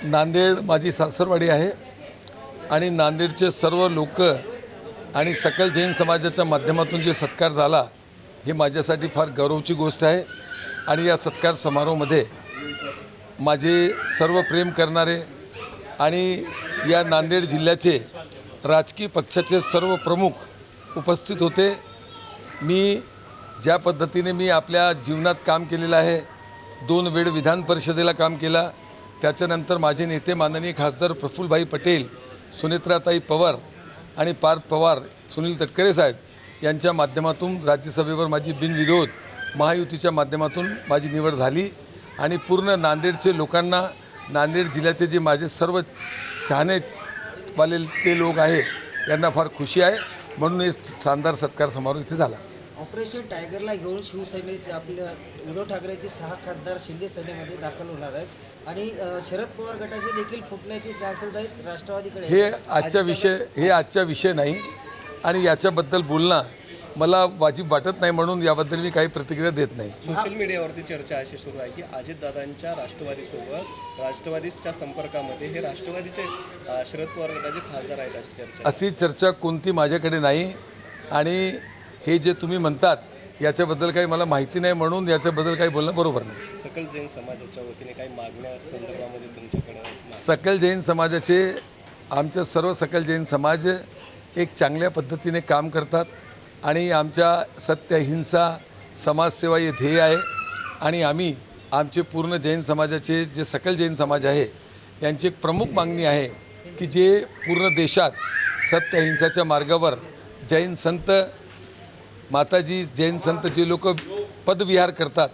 नांदेड माझी सासरवाडी आहे आणि नांदेडचे सर्व लोक आणि सकल जैन समाजाच्या माध्यमातून जे सत्कार झाला हे माझ्यासाठी फार गौरवची गोष्ट आहे। आणि या सत्कार समारोहामध्ये माझे सर्व प्रेम करणारे आणि या नांदेड जिल्ह्याचे राजकीय पक्षाचे सर्व प्रमुख उपस्थित होते। मी ज्या पद्धतीने मी आपल्या जीवनात काम केलेलं आहे, 2 वेळ विधान परिषदेला काम केला, त्याच्यानंतर माझे नेते माननीय खासदार प्रफुल्लभाई पटेल, सुनेत्राताई पवार आणि पार्थ पवार, सुनील तटकरे साहेब यांच्या माध्यमातून राज्यसभेवर माझी बिनविरोध महायुतीच्या माध्यमातून माझी निवड झाली। आणि पूर्ण नांदेडचे लोकांना, नांदेड जिल्ह्याचे जे माझे सर्व चाहनेवाले ते लोक आहे यांना फार खुशी आहे, म्हणून हे शानदार सत्कार समारोह इथे झाला। ऑपरेशन टायगरला घेऊन शिवसेनेचे आपल्या उद्धव ठाकरेचे 6 खासदार शिंदे सेनेमध्ये दाखल होणार आहेत आणि शरद पवार गटाचे देखील फुटण्याचे चान्सेस आहेत राष्ट्रवादीकडे। हे आजचा विषय नाही आणि याच्याबद्दल बोलणं मला वाजिब वाटत नाही, म्हणून याबद्दल मी काही प्रतिक्रिया देत नाही। सोशल मीडियावरती चर्चा अशी सुरू आहे की अजितदादांच्या राष्ट्रवादीसोबत राष्ट्रवादीच्या संपर्कामध्ये हे राष्ट्रवादीचे शरद पवार गटाचे खासदार आहेत अशी चर्चा। अशी चर्चा कोणती माझ्याकडे नाही आणि हे जे तुम्ही म्हणतात याच्याबद्दल काही मला माहिती नाही, म्हणून याच्याबद्दल काही बोलणं बरोबर नाही। सकल जैन समाजाच्या वतीने काही मागण्या संदर्भामध्ये तुमच्याकडे? सकल जैन समाजाचे, आमच्या सर्व सकल जैन समाज एक चांगल्या पद्धतीने काम करतात आणि आमच्या सत्य, अहिंसा, समाजसेवा हे ध्येय आहे। आणि आम्ही आमचे पूर्ण जैन समाजाचे जे सकल जैन समाज आहे यांची एक प्रमुख मागणी आहे की जे पूर्ण देशात सत्य अहिंसाच्या मार्गावर जैन संत, माताजी जैन संत जे लोक पदविहार करतात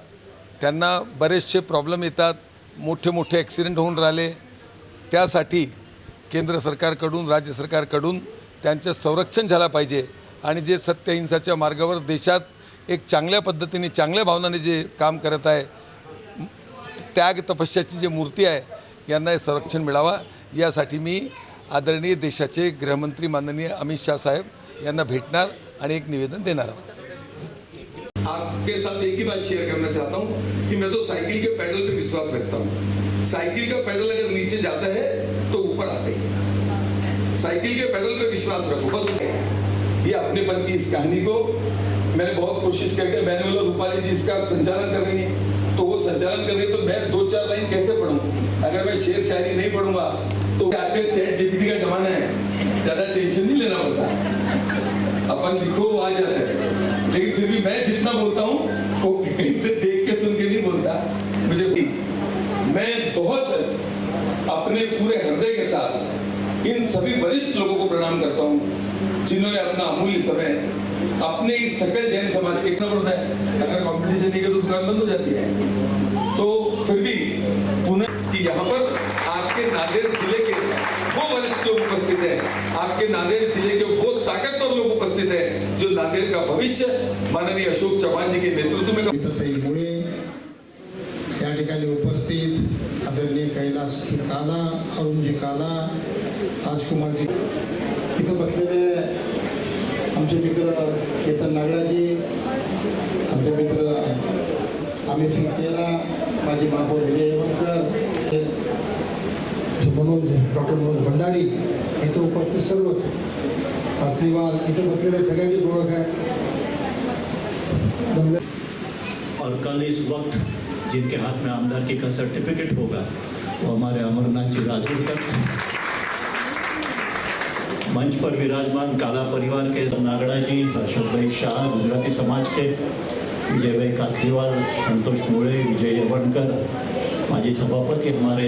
त्यांना बरेचसे प्रॉब्लेम येतात, मोठे ॲक्सिडेंट होऊन राहिले, त्यासाठी केंद्र सरकारकडून, राज्य सरकारकडून त्यांचं संरक्षण झालं पाहिजे। आणि जे सत्य अहिंसाच्या मार्गावर देशात एक चांगल्या पद्धतीने, चांगल्या भावनाने जे काम करत आहे, त्याग तपस्याची जी मूर्ती आहे, यांना हे संरक्षण मिळावा यासाठी मी आदरणीय देशाचे गृहमंत्री माननीय अमित शाह साहेब यांना भेटणार आणि एक निवेदन देणार आहोत। आपके साथ एक ही बात शेयर करना चाहता हूँ कि मैं तो साइकिल के पैडल पे विश्वास रखता हूँ। साइकिल का पैडल अगर नीचे जाता है तो ऊपर आते हैं। साइकिल के पैडल पे विश्वास रखो, बस। ये अपनेपन की इस कहानी को मैंने बहुत कोशिश करके, मैंने बोला रूपाली जी इसका संचालन कर रही है, तो वो संचालन कर रही है, तो मैं 2-4 लाइन कैसे पढ़ूँ? अगर मैं शेर शायरी नहीं पढ़ूंगा तो आजकल चैट जीपीटी का जमाना है, ज़्यादा टेंशन नहीं लेना पड़ता, अपन लिखो वो आ जाता है। लेकिन फिर भी मैं जितना बोलता हूँ वो कहीं से देख के सुन के नहीं बोलता। मुझे मैं बहुत अपने पूरे हृदय के साथ इन सभी वरिष्ठ लोगों को प्रणाम करता हूँ जिन्होंने अपना अमूल्य समय अपने इस सकल जैन समाज के इतना पड़ता है। अगर कॉम्पिटिशन नहीं तो दुकान बंद हो जाती है। तो फिर भी पुनः कि यहाँ पर आपके नांदेड़ जिले के वो वरिष्ठ लोग उपस्थित हैं, आपके नांदेड़ जिले के वो ताकतवर लोग उपस्थित हैं जो नांदेड़ का भविष्य माननीय अशोक चव्हाण जी के नेतृत्व में या ठिकाणी उपस्थित आदरणीय कैलास काला, अरुणजी काला, राजकुमार जी, इथं बसलेले आमचे मित्र केतन नागडाजी, आमचे मित्र अमित सिंग तेरा, माझी महापौर विजय येवणकर, डॉक्टर मनोज भंडारी, इथं उपस्थित सर्वच कासलीवाल, इथं बसलेले सगळ्यांची ओळख आहे। और कल इस वक्त जिनके हाथ में आमदारकी का सर्टिफिकेट होगा वो हमारे अमरनाथ जी राजूर तक मंच पर विराजमान काला परिवार के नागड़ा जी, अशोक भाई शाह, गुजराती समाज के विजय भाई कासलीवाल, संतोष मोड़े, विजय येवणकर, माजी सभापति हमारे